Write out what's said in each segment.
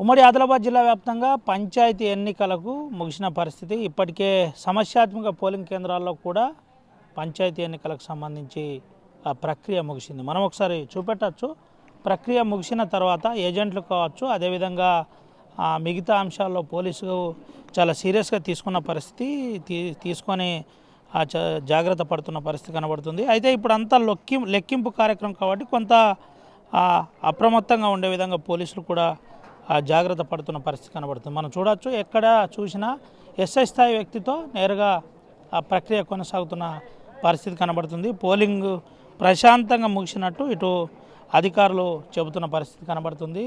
ఉమ్మడి ఆదిలాబాద్ జిల్లా వ్యాప్తంగా పంచాయతీ ఎన్నికలకు ముగిసిన పరిస్థితి. ఇప్పటికే సమస్యాత్మక పోలింగ్ కేంద్రాల్లో కూడా పంచాయతీ ఎన్నికలకు సంబంధించి ఆ ప్రక్రియ ముగిసింది. మనం ఒకసారి చూపెట్టచ్చు. ప్రక్రియ ముగిసిన తర్వాత ఏజెంట్లు కావచ్చు, అదేవిధంగా మిగతా అంశాల్లో పోలీసులు చాలా సీరియస్గా తీసుకున్న పరిస్థితి, తీసుకొని జాగ్రత్త పడుతున్న పరిస్థితి కనబడుతుంది. అయితే ఇప్పుడు అంతా లెక్కింపు కార్యక్రమం కాబట్టి కొంత అప్రమత్తంగా ఉండే విధంగా పోలీసులు కూడా జాగ్రత్త పడుతున్న పరిస్థితి కనబడుతుంది. మనం చూడవచ్చు, ఎక్కడ చూసినా ఎస్ఐ స్థాయి వ్యక్తితో నేరుగా ఆ ప్రక్రియ కొనసాగుతున్న పరిస్థితి కనబడుతుంది. పోలింగ్ ప్రశాంతంగా ముగిసినట్టు ఇటు అధికారులు చెబుతున్న పరిస్థితి కనబడుతుంది.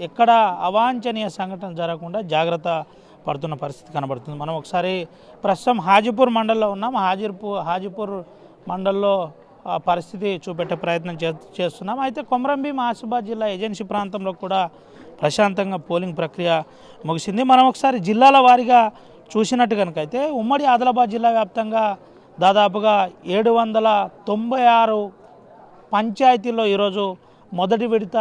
ఎక్కడ అవాంఛనీయ సంఘటన జరగకుండా జాగ్రత్త పడుతున్న పరిస్థితి కనబడుతుంది. మనం ఒకసారి ప్రస్తుతం హాజీపూర్ మండల్లో ఉన్నాం. హాజీపూర్ మండల్లో పరిస్థితి చూపెట్టే ప్రయత్నం చేస్తున్నాం. అయితే కొమరంభీం ఆసిఫాబాద్ జిల్లా ఏజెన్సీ ప్రాంతంలో కూడా ప్రశాంతంగా పోలింగ్ ప్రక్రియ ముగిసింది. మనం ఒకసారి జిల్లాల వారీగా చూసినట్టు కనుకైతే ఉమ్మడి ఆదిలాబాద్ జిల్లా వ్యాప్తంగా దాదాపుగా 796 పంచాయతీల్లో ఈరోజు మొదటి విడత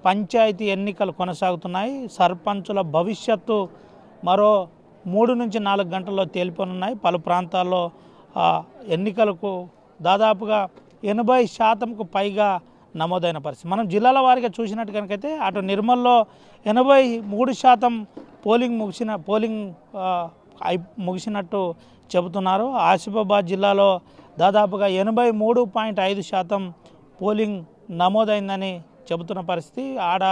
పంచాయతీ ఎన్నికలు కొనసాగుతున్నాయి. సర్పంచుల భవిష్యత్తు మరో 3 నుంచి 4 గంటల్లో తేలిపోనున్నాయి. పలు ప్రాంతాల్లో ఎన్నికలకు దాదాపుగా 80% పైగా నమోదైన పరిస్థితి. మనం జిల్లాల వారీగా చూసినట్టు కనుకైతే అటు నిర్మల్లో 83% పోలింగ్ ముగిసినట్టు చెబుతున్నారు. ఆసిఫాబాద్ జిల్లాలో దాదాపుగా 83.5% పోలింగ్ నమోదైందని చెబుతున్న పరిస్థితి. ఆడ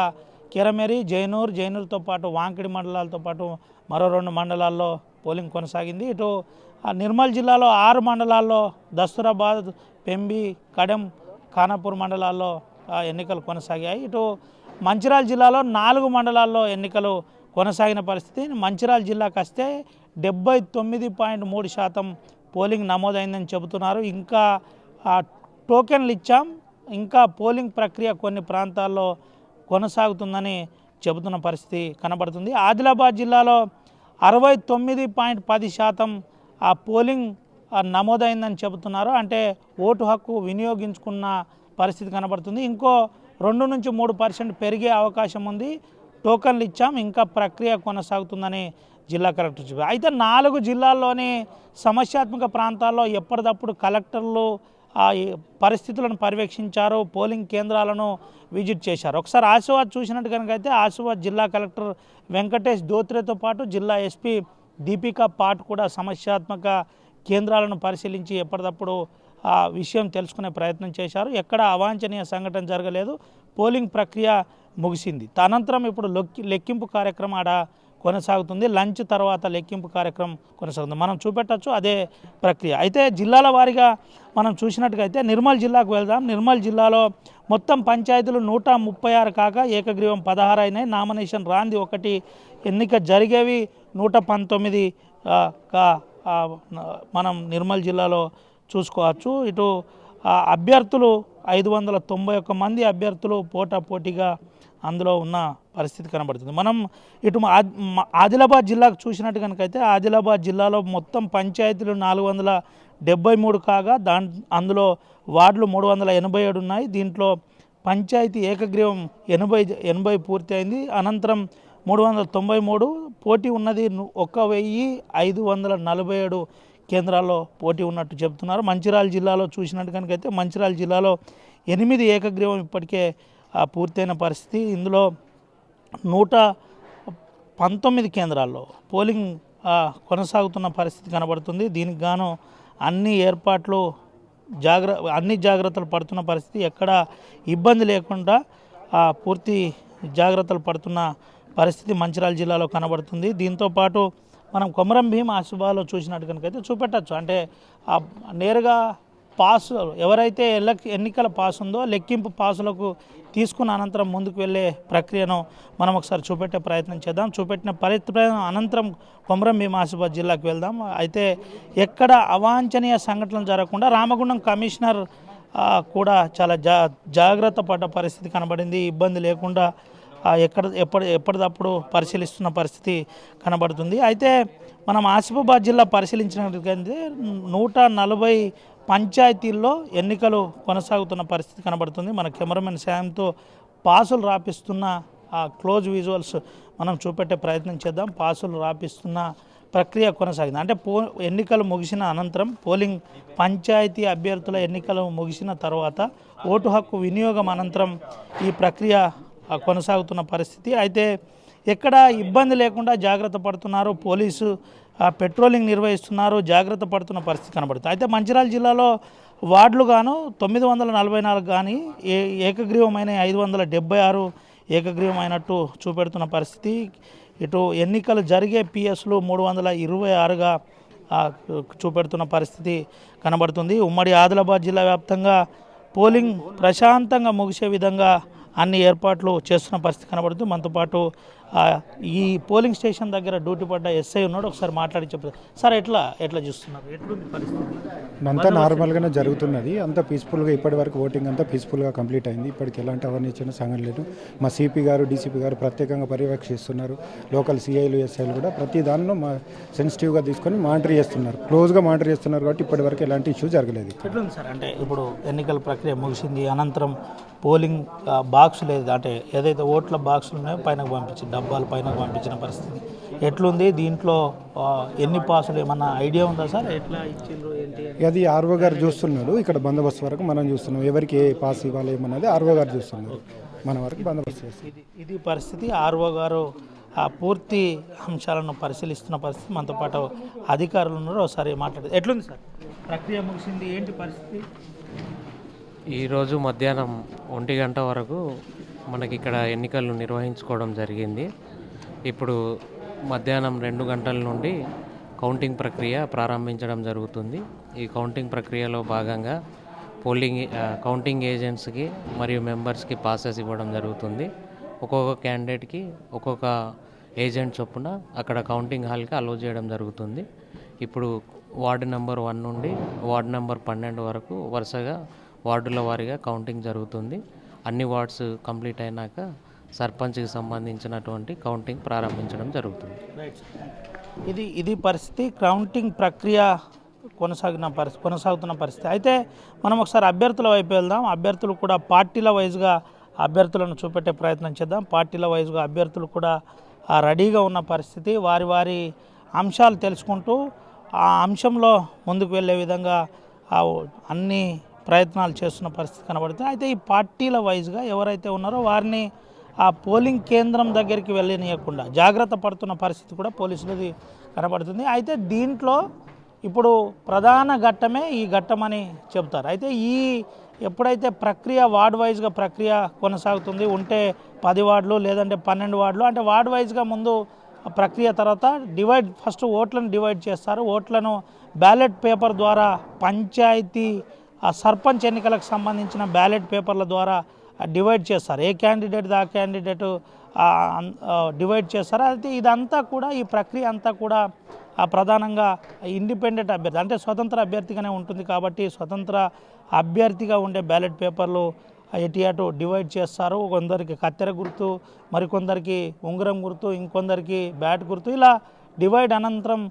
కిరమెరి, జైనూర్తో పాటు వాంకిడి మండలాలతో పాటు మరో 2 మండలాల్లో పోలింగ్ కొనసాగింది. ఇటు నిర్మల్ జిల్లాలో 6 మండలాల్లో దస్తూరాబాద్, పెంబి, కడెం, ఖానాపూర్ మండలాల్లో ఎన్నికలు కొనసాగాయి. ఇటు మంచిర్యాల జిల్లాలో 4 మండలాల్లో ఎన్నికలు కొనసాగిన పరిస్థితి. మంచిర్యాల జిల్లాకు వస్తే 79.3% పోలింగ్ నమోదైందని చెబుతున్నారు. ఇంకా టోకెన్లు ఇచ్చాం, ఇంకా పోలింగ్ ప్రక్రియ కొన్ని ప్రాంతాల్లో కొనసాగుతుందని చెబుతున్న పరిస్థితి కనబడుతుంది. ఆదిలాబాద్ జిల్లాలో 69.10% పోలింగ్ నమోదైందని చెబుతున్నారు. అంటే ఓటు హక్కు వినియోగించుకున్న పరిస్థితి కనబడుతుంది. ఇంకో 2 నుంచి 3% పెరిగే అవకాశం ఉంది. టోకన్లు ఇచ్చాం, ఇంకా ప్రక్రియ కొనసాగుతుందని జిల్లా కలెక్టర్ చెప్పారు. అయితే 4 జిల్లాల్లోని సమస్యాత్మక ప్రాంతాల్లో ఎప్పటికప్పుడు కలెక్టర్లు పరిస్థితులను పర్యవేక్షించారు, పోలింగ్ కేంద్రాలను విజిట్ చేశారు. ఒకసారి ఆసిఫాబాద్ చూసినట్టు కనుకైతే ఆసిఫాబాద్ జిల్లా కలెక్టర్ వెంకటేష్ దోత్రేతో పాటు జిల్లా ఎస్పీ దీపికా పాట్ కూడా సమస్యాత్మక కేంద్రాలను పరిశీలించి ఎప్పటికప్పుడు విషయం తెలుసుకునే ప్రయత్నం చేశారు. ఎక్కడ అవాంఛనీయ సంఘటన జరగలేదు. పోలింగ్ ప్రక్రియ ముగిసింది. అనంతరం ఇప్పుడు లెక్కింపు కార్యక్రమం ఆడ కొనసాగుతుంది. లంచ్ తర్వాత లెక్కింపు కార్యక్రమం కొనసాగుతుంది. మనం చూపెట్టచ్చు అదే ప్రక్రియ. అయితే జిల్లాల వారీగా మనం చూసినట్టుగైతే నిర్మల్ జిల్లాకు వెళ్దాం. నిర్మల్ జిల్లాలో మొత్తం పంచాయతీలు 136 కాక ఏకగ్రీవం 16 అయినాయి. నామినేషన్ రాంది 1, ఎన్నిక జరిగేవి 119 మనం నిర్మల్ జిల్లాలో చూసుకోవచ్చు. ఇటు అభ్యర్థులు 591 మంది అభ్యర్థులు పోటాపోటీగా అందులో ఉన్న పరిస్థితి కనబడుతుంది. మనం ఇటు ఆదిలాబాద్ జిల్లాకు చూసినట్టు కనుకైతే ఆదిలాబాద్ జిల్లాలో మొత్తం పంచాయతీలు 473 కాగా అందులో వార్డులు 387 ఉన్నాయి. దీంట్లో పంచాయతీ ఏకగ్రీవం 80 పూర్తి అయింది. అనంతరం 393 పోటీ ఉన్నది. 1547 కేంద్రాల్లో పోటీ ఉన్నట్టు చెబుతున్నారు. మంచిర్యాల జిల్లాలో చూసినట్టు కనుకైతే మంచిర్యాల జిల్లాలో 8 ఏకగ్రీవం ఇప్పటికే పూర్తయిన పరిస్థితి. ఇందులో 119 కేంద్రాల్లో పోలింగ్ కొనసాగుతున్న పరిస్థితి కనబడుతుంది. దీనికి గాను అన్ని ఏర్పాట్లు అన్ని జాగ్రత్తలు పడుతున్న పరిస్థితి. ఎక్కడ ఇబ్బంది లేకుండా పూర్తి జాగ్రత్తలు పడుతున్న పరిస్థితి మంచిర్యాల జిల్లాలో కనబడుతుంది. దీంతోపాటు మనం కొమరంభీం ఆసిఫాబాద్లో చూసినట్టు కనుకైతే చూపెట్టచ్చు. అంటే నేరుగా పాసు ఎవరైతే ఎన్నికల పాసు ఉందో లెక్కింపు పాసులకు తీసుకున్న అనంతరం ముందుకు వెళ్ళే ప్రక్రియను మనం ఒకసారి చూపెట్టే ప్రయత్నం చేద్దాం. చూపెట్టిన ప్రయత్నం అనంతరం కొమరంభీం ఆసిఫాబాద్ జిల్లాకు వెళ్దాం. అయితే ఎక్కడ అవాంఛనీయ సంఘటనలు జరగకుండా రామగుండం కమిషనర్ కూడా చాలా జాగ్రత్త పడ్డ పరిస్థితి కనబడింది. ఇబ్బంది లేకుండా ఎప్పటికప్పుడు పరిశీలిస్తున్న పరిస్థితి కనబడుతుంది. అయితే మనం ఆసిఫాబాద్ జిల్లా పరిశీలించినట్లయితే 140 పంచాయతీల్లో ఎన్నికలు కొనసాగుతున్న పరిస్థితి కనబడుతుంది. మన కెమెరామెన్ సాయంతో పాసులు రాపిస్తున్న క్లోజ్ విజువల్స్ మనం చూపెట్టే ప్రయత్నం చేద్దాం. పాసులు రాపిస్తున్న ప్రక్రియ కొనసాగింది. అంటే ఎన్నికలు ముగిసిన అనంతరం పోలింగ్ పంచాయతీ అభ్యర్థుల ఎన్నికలు ముగిసిన తర్వాత ఓటు హక్కు వినియోగం అనంతరం ఈ ప్రక్రియ కొనసాగుతున్న పరిస్థితి. అయితే ఎక్కడ ఇబ్బంది లేకుండా జాగ్రత్త పడుతున్నారు, పోలీసు పెట్రోలింగ్ నిర్వహిస్తున్నారు, జాగ్రత్త పడుతున్న పరిస్థితి కనబడుతుంది. అయితే మంచిర్యాల జిల్లాలో వార్డులు గాను 944 కానీ ఏకగ్రీవమైన 576 ఏకగ్రీవమైనట్టు చూపెడుతున్న పరిస్థితి. ఇటు ఎన్నికలు జరిగే పిఎస్లు 326గా చూపెడుతున్న పరిస్థితి కనబడుతుంది. ఉమ్మడి ఆదిలాబాద్ జిల్లా వ్యాప్తంగా పోలింగ్ ప్రశాంతంగా ముగిసే విధంగా అన్ని ఏర్పాట్లు చేస్తున్న పరిస్థితి కనబడుతుంది. మనతో పాటు ఈ పోలింగ్ స్టేషన్ దగ్గర డ్యూటీ పడ్డ ఎస్ఐ ఉన్నాడు, ఒకసారి మాట్లాడి చెప్పారు. సార్ ఎట్లా చూస్తున్నారు, ఎట్లుంది పరిస్థితి? అంతా నార్మల్గానే జరుగుతున్నది, అంతా పీస్ఫుల్గా. ఇప్పటి వరకు ఓటింగ్ అంతా పీస్ఫుల్గా కంప్లీట్ అయింది. ఇప్పటికి ఎలాంటి అవర్నిచ్చిన సంఘటన లేదు. మా సిపి గారు, డీసీపీ గారు ప్రత్యేకంగా పర్యవేక్షిస్తున్నారు. లోకల్ సిఐలు, ఎస్ఐలు కూడా ప్రతి దానిలో మా సెన్సిటివ్గా తీసుకొని మానిటర్ చేస్తున్నారు, క్లోజ్గా మానిటర్ చేస్తున్నారు. కాబట్టి ఇప్పటి వరకు ఎలాంటి ఇష్యూ జరగలేదు. ఎట్లుంది సార్? అంటే ఇప్పుడు ఎన్నికల ప్రక్రియ ముగిసింది, అనంతరం పోలింగ్ బాక్స్ లేదు, అంటే ఏదైతే ఓట్ల బాక్సులు ఉన్నాయో పైనకు పంపించి డబ్బాలు పైనకు పంపించిన పరిస్థితి ఎట్లుంది? దీంట్లో ఎన్ని పాసులు ఏమన్నా ఐడియా ఉందా సార్? ఎట్లా ఇచ్చిండ్రు ఏంటి? అది ఆర్ఓ గారు చూస్తున్నాడు. ఇక్కడ బందోబస్తు వరకు మనం చూస్తున్నాం. ఎవరికి ఏ పాస్ ఇవ్వాలి ఏమన్నది ఆర్ఓ గారు చూస్తున్నారు. మన వరకు బందోబస్తు చేస్తాం. ఇది పరిస్థితి. ఆర్ఓ గారు ఆ పూర్తి అంశాలను పరిశీలిస్తున్న పరిస్థితి. మనతో పాటు అధికారులు ఉన్నారు, ఒకసారి మాట్లాడేది. ఎట్లుంది సార్ ప్రక్రియ? ముగిసింది, ఏంటి పరిస్థితి? ఈరోజు మధ్యాహ్నం 1 గంట వరకు మనకి ఇక్కడ ఎన్నికలు నిర్వహించుకోవడం జరిగింది. ఇప్పుడు మధ్యాహ్నం 2 గంటల నుండి కౌంటింగ్ ప్రక్రియ ప్రారంభించడం జరుగుతుంది. ఈ కౌంటింగ్ ప్రక్రియలో భాగంగా కౌంటింగ్ ఏజెంట్స్కి మరియు మెంబర్స్కి పాసెస్ ఇవ్వడం జరుగుతుంది. ఒక్కొక్క క్యాండిడేట్కి ఒక్కొక్క ఏజెంట్ చొప్పున అక్కడ కౌంటింగ్ హాల్కి అలో చేయడం జరుగుతుంది. ఇప్పుడు వార్డు నెంబర్ 1 నుండి వార్డు నెంబర్ 12 వరకు వరుసగా వార్డుల వారీగా కౌంటింగ్ జరుగుతుంది. అన్ని వార్డ్స్ కంప్లీట్ అయినాక సర్పంచ్కి సంబంధించినటువంటి కౌంటింగ్ ప్రారంభించడం జరుగుతుంది. ఇది పరిస్థితి. కౌంటింగ్ ప్రక్రియ కొనసాగుతున్న పరిస్థితి. అయితే మనం ఒకసారి అభ్యర్థుల వైపు వెళ్దాం. అభ్యర్థులు కూడా పార్టీల వైజ్గా అభ్యర్థులను చూపెట్టే ప్రయత్నం చేద్దాం. పార్టీల వైజ్గా అభ్యర్థులు కూడా రెడీగా ఉన్న పరిస్థితి. వారి అంశాలు తెలుసుకుంటూ ఆ అంశంలో ముందుకు వెళ్ళే విధంగా అన్ని ప్రయత్నాలు చేస్తున్న పరిస్థితి కనబడుతుంది. అయితే ఈ పార్టీల వైజ్గా ఎవరైతే ఉన్నారో వారిని ఆ పోలింగ్ కేంద్రం దగ్గరికి వెళ్ళనియకుండా జాగ్రత్త పడుతున్న పరిస్థితి కూడా పోలీసులది కనబడుతుంది. అయితే దీంట్లో ఇప్పుడు ప్రధాన ఘట్టమే ఈ ఘట్టమని చెబుతారు. అయితే ఎప్పుడైతే ప్రక్రియ వార్డ్ వైజ్గా ప్రక్రియ కొనసాగుతుంది, ఉంటే 10 వార్డులు లేదంటే 12 వార్డులు, అంటే వార్డ్ వైజ్గా ముందు ప్రక్రియ తర్వాత ఫస్ట్ ఓట్లను డివైడ్ చేస్తారు. ఓట్లను బ్యాలెట్ పేపర్ ద్వారా పంచాయతీ సర్పంచ్ ఎన్నికలకు సంబంధించిన బ్యాలెట్ పేపర్ల ద్వారా డివైడ్ చేస్తారు. ఏ క్యాండిడేట్ ఆ క్యాండిడేట్ డివైడ్ చేస్తారు. అయితే ఇదంతా కూడా, ఈ ప్రక్రియ అంతా కూడా ప్రధానంగా ఇండిపెండెంట్ అభ్యర్థి అంటే స్వతంత్ర అభ్యర్థిగానే ఉంటుంది. కాబట్టి స్వతంత్ర అభ్యర్థిగా ఉండే బ్యాలెట్ పేపర్లు అటు డివైడ్ చేస్తారు. కొందరికి కత్తెర గుర్తు, మరికొందరికి ఉంగరం గుర్తు, ఇంకొందరికి బ్యాట్ గుర్తు, ఇలా డివైడ్ అనంతరం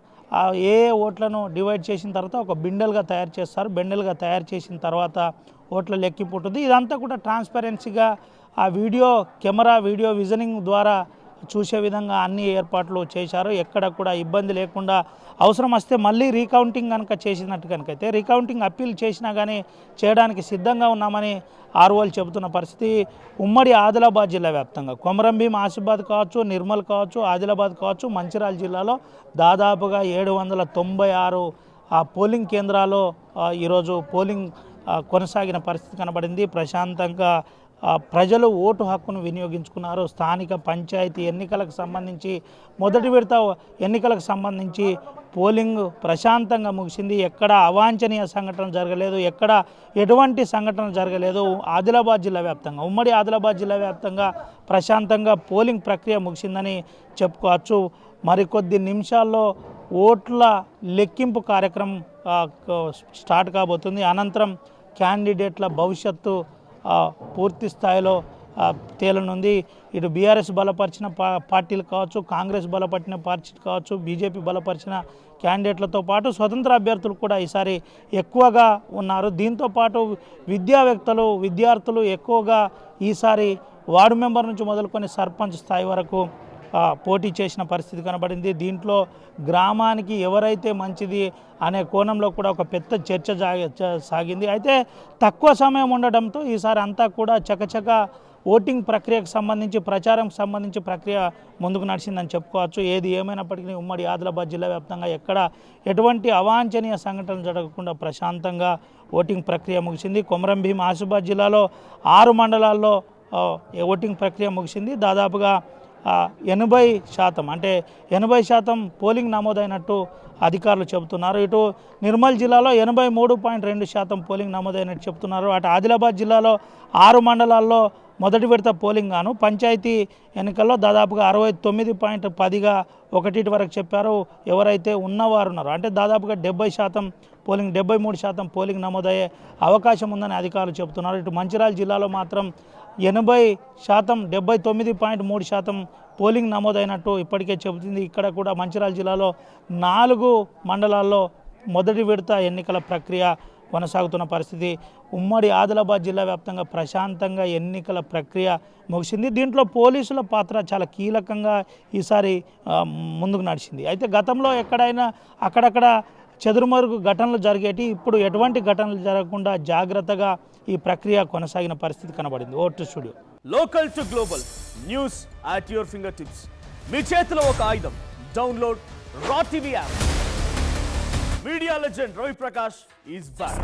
ఏ ఓట్లను డివైడ్ చేసిన తర్వాత ఒక బిండెల్గా తయారు చేస్తారు. బిండెల్గా తయారు చేసిన తర్వాత ఓట్ల లెక్కింపు ఉంటుంది. ఇదంతా కూడా ట్రాన్స్పరెన్సీగా ఆ కెమెరా వీడియో విజనింగ్ ద్వారా చూసే విధంగా అన్ని ఏర్పాట్లు చేశారు. ఎక్కడ కూడా ఇబ్బంది లేకుండా అవసరం వస్తే మళ్ళీ రీకౌంటింగ్ కనుక చేసినట్టు కనుకైతే రీకౌంటింగ్ అప్పీల్ చేసినా కానీ చేయడానికి సిద్ధంగా ఉన్నామని ఆర్ఓలు చెబుతున్న పరిస్థితి. ఉమ్మడి ఆదిలాబాద్ జిల్లా వ్యాప్తంగా కొమరంభీం, ఆసిఫాబాద్ కావచ్చు, నిర్మల్ కావచ్చు, ఆదిలాబాద్ కావచ్చు, మంచిర్యాల జిల్లాలో దాదాపుగా 796 పోలింగ్ కేంద్రాల్లో ఈరోజు పోలింగ్ కొనసాగిన పరిస్థితి కనబడింది. ప్రశాంతంగా ప్రజలు ఓటు హక్కును వినియోగించుకున్నారు. స్థానిక పంచాయతీ ఎన్నికలకు సంబంధించి మొదటి విడత ఎన్నికలకు సంబంధించి పోలింగ్ ప్రశాంతంగా ముగిసింది. ఎక్కడ అవాంఛనీయ సంఘటన జరగలేదు, ఎక్కడ ఎటువంటి సంఘటన జరగలేదు. ఆదిలాబాద్ జిల్లా వ్యాప్తంగా, ఉమ్మడి ఆదిలాబాద్ జిల్లా వ్యాప్తంగా ప్రశాంతంగా పోలింగ్ ప్రక్రియ ముగిసిందని చెప్పుకోవచ్చు. మరికొద్ది నిమిషాల్లో ఓట్ల లెక్కింపు కార్యక్రమం స్టార్ట్ కాబోతుంది. అనంతరం క్యాండిడేట్ల భవిష్యత్తు పూర్తి స్థాయిలో తేలనుంది. ఇటు బీఆర్ఎస్ బలపరిచిన పార్టీలు కావచ్చు, కాంగ్రెస్ బలపరిచిన పార్టీ కావచ్చు, బీజేపీ బలపరిచిన క్యాండిడేట్లతో పాటు స్వతంత్ర అభ్యర్థులు కూడా ఈసారి ఎక్కువగా ఉన్నారు. దీంతోపాటు విద్యార్థులు ఎక్కువగా ఈసారి వార్డు మెంబర్ నుంచి మొదలుకొని సర్పంచ్ స్థాయి వరకు పోటీ చేసిన పరిస్థితి కనబడింది. దీంట్లో గ్రామానికి ఎవరైతే మంచిది అనే కోణంలో కూడా ఒక పెద్ద చర్చ సాగింది. అయితే తక్కువ సమయం ఉండడంతో ఈసారి అంతా కూడా చకచక ఓటింగ్ ప్రక్రియకు సంబంధించి ప్రచారం సంబంధించి ప్రక్రియ ముందుకు నడిచిందని చెప్పుకోవచ్చు. ఏది ఏమైనప్పటికీ ఉమ్మడి ఆదిలాబాద్ జిల్లా వ్యాప్తంగా ఎక్కడ ఎటువంటి అవాంఛనీయ సంఘటనలు జరగకుండా ప్రశాంతంగా ఓటింగ్ ప్రక్రియ ముగిసింది. కొమరం భీం ఆసిఫాబాద్ జిల్లాలో 6 మండలాల్లో ఓటింగ్ ప్రక్రియ ముగిసింది. దాదాపుగా 80% అంటే 80% పోలింగ్ నమోదైనట్టు అధికారులు చెబుతున్నారు. ఇటు నిర్మల్ జిల్లాలో 83.2% పోలింగ్ నమోదైనట్టు చెప్తున్నారు. అటు ఆదిలాబాద్ జిల్లాలో 6 మండలాల్లో మొదటి విడత పోలింగ్ గాను పంచాయతీ ఎన్నికల్లో దాదాపుగా 69.10గా 1 వరకు చెప్పారు. ఎవరైతే ఉన్నవారు ఉన్నారో అంటే దాదాపుగా 70% పోలింగ్ 73% పోలింగ్ నమోదయ్యే అవకాశం ఉందని అధికారులు చెబుతున్నారు. ఇటు మంచిర్యాల జిల్లాలో మాత్రం 80% 79.3% పోలింగ్ నమోదైనట్టు ఇప్పటికే చెబుతుంది. ఇక్కడ కూడా మంచిర్యాల జిల్లాలో 4 మండలాల్లో మొదటి విడత ఎన్నికల ప్రక్రియ కొనసాగుతున్న పరిస్థితి. ఉమ్మడి ఆదిలాబాద్ జిల్లా వ్యాప్తంగా ప్రశాంతంగా ఎన్నికల ప్రక్రియ ముగిసింది. దీంట్లో పోలీసుల పాత్ర చాలా కీలకంగా ఈసారి ముందుకు నడిచింది. అయితే గతంలో ఎక్కడైనా అక్కడక్కడ చెదురుమరుగు ఘటనలు జరిగేటి, ఇప్పుడు ఎటువంటి ఘటనలు జరగకుండా జాగ్రత్తగా ఈ ప్రక్రియ కొనసాగిన పరిస్థితి కనబడింది. ఓటు studio. Local to global news at your finger tips. మీ చేతిలో ఒక ఆయుధం. డౌన్లోడ్ రా TV app. Media legend Ravi Prakash is back.